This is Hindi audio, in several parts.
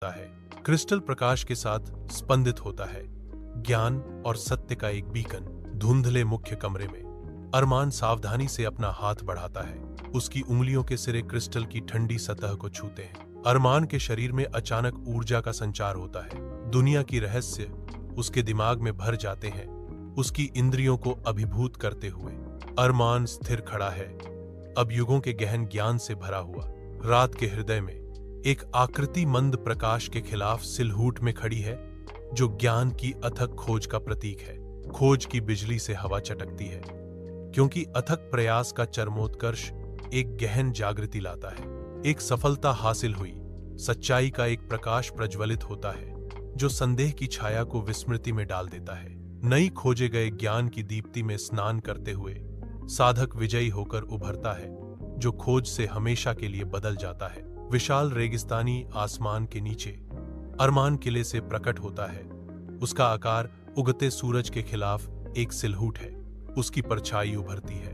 होता है। क्रिस्टल प्रकाश के साथ स्पंदित होता है, ज्ञान और सत्य का एक बीकन। धुंधले मुख्य कमरे में अरमान सावधानी से अपना हाथ बढ़ाता है। उसकी उंगलियों के सिरे क्रिस्टल की ठंडी सतह को छूते हैं। अरमान के शरीर में अचानक ऊर्जा का संचार होता है। दुनिया की रहस्य उसके दिमाग में भर जाते हैं, उसकी इंद्रियों को अभिभूत करते हुए। अरमान स्थिर खड़ा है, अब युगों के गहन ज्ञान से भरा हुआ। रात के हृदय में एक आकृति मंद प्रकाश के खिलाफ सिलहूट में खड़ी है, जो ज्ञान की अथक खोज का प्रतीक है। खोज की बिजली से हवा चटकती है, क्योंकि अथक प्रयास का चरमोत्कर्ष एक गहन जागृति लाता है। एक सफलता हासिल हुई, सच्चाई का एक प्रकाश प्रज्वलित होता है, जो संदेह की छाया को विस्मृति में डाल देता है। नई खोजे गए ज्ञान की दीप्ति में स्नान करते हुए साधक विजयी होकर उभरता है, जो खोज से हमेशा के लिए बदल जाता है। विशाल रेगिस्तानी आसमान के नीचे अरमान किले से प्रकट होता है। उसका आकार उगते सूरज के खिलाफ एक सिलहूट है। उसकी परछाई उभरती है,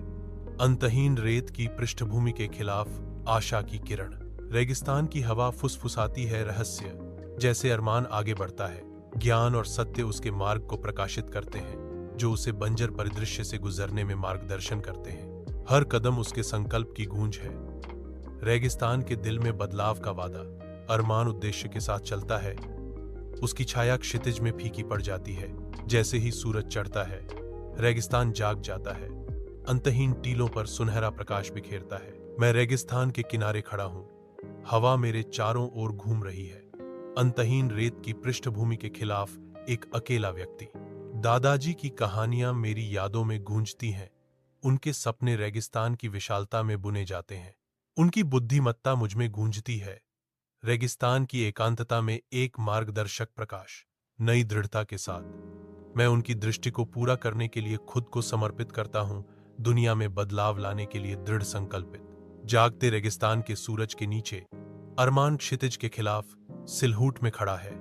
अंतहीन रेत की पृष्ठभूमि के खिलाफ आशा की किरण। रेगिस्तान की हवा फुसफुसाती है रहस्य। जैसे अरमान आगे बढ़ता है, ज्ञान और सत्य उसके मार्ग को प्रकाशित करते हैं, जो उसे बंजर परिदृश्य से गुजरने में मार्गदर्शन करते हैं। हर कदम उसके संकल्प की गूंज है। रेगिस्तान के दिल में बदलाव का वादा। अरमान उद्देश्य के साथ चलता है। उसकी छाया क्षितिज में फीकी पड़ जाती है। जैसे ही सूरज चढ़ता है, रेगिस्तान जाग जाता है, अंतहीन टीलों पर सुनहरा प्रकाश बिखेरता है। मैं रेगिस्तान के किनारे खड़ा हूं, हवा मेरे चारों ओर घूम रही है। अंतहीन रेत की पृष्ठभूमि के खिलाफ एक अकेला व्यक्ति। दादाजी की कहानियां मेरी यादों में गूंजती हैं। उनके सपने रेगिस्तान की विशालता में बुने जाते हैं। उनकी बुद्धिमत्ता मुझ में गूंजती है। रेगिस्तान की एकांतता में एक मार्गदर्शक प्रकाश। नई दृढ़ता के साथ मैं उनकी दृष्टि को पूरा करने के लिए खुद को समर्पित करता हूं, दुनिया में बदलाव लाने के लिए दृढ़ संकल्पित। जागते रेगिस्तान के सूरज के नीचे अरमान क्षितिज के खिलाफ सिलहूट में खड़ा है।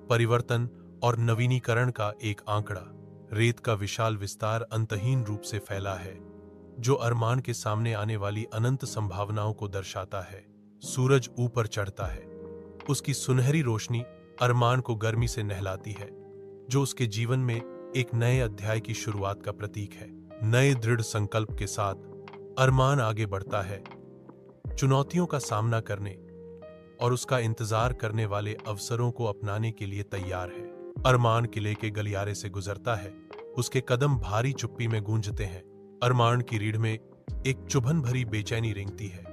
परिवर्तन और नवीनीकरण का एक आंकड़ा। रेत का विशाल विस्तार अंतहीन रूप से फैला है, जो अरमान के सामने आने वाली अनंत संभावनाओं को दर्शाता है। सूरज ऊपर चढ़ता है, उसकी सुनहरी रोशनी अरमान को गर्मी से नहलाती है, जो उसके जीवन में एक नए अध्याय की शुरुआत का प्रतीक है। नए दृढ़ संकल्प के साथ अरमान आगे बढ़ता है, चुनौतियों का सामना करने और उसका इंतजार करने वाले अवसरों को अपनाने के लिए तैयार है। अरमान किले के गलियारे से गुजरता है, उसके कदम भारी चुप्पी में गूंजते हैं। अरमान की रीढ़ में एक चुभन भरी बेचैनी रेंगती है।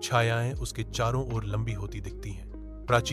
छायाएं उसके चारों ओर लंबी होती दिखती हैं। प्राचीन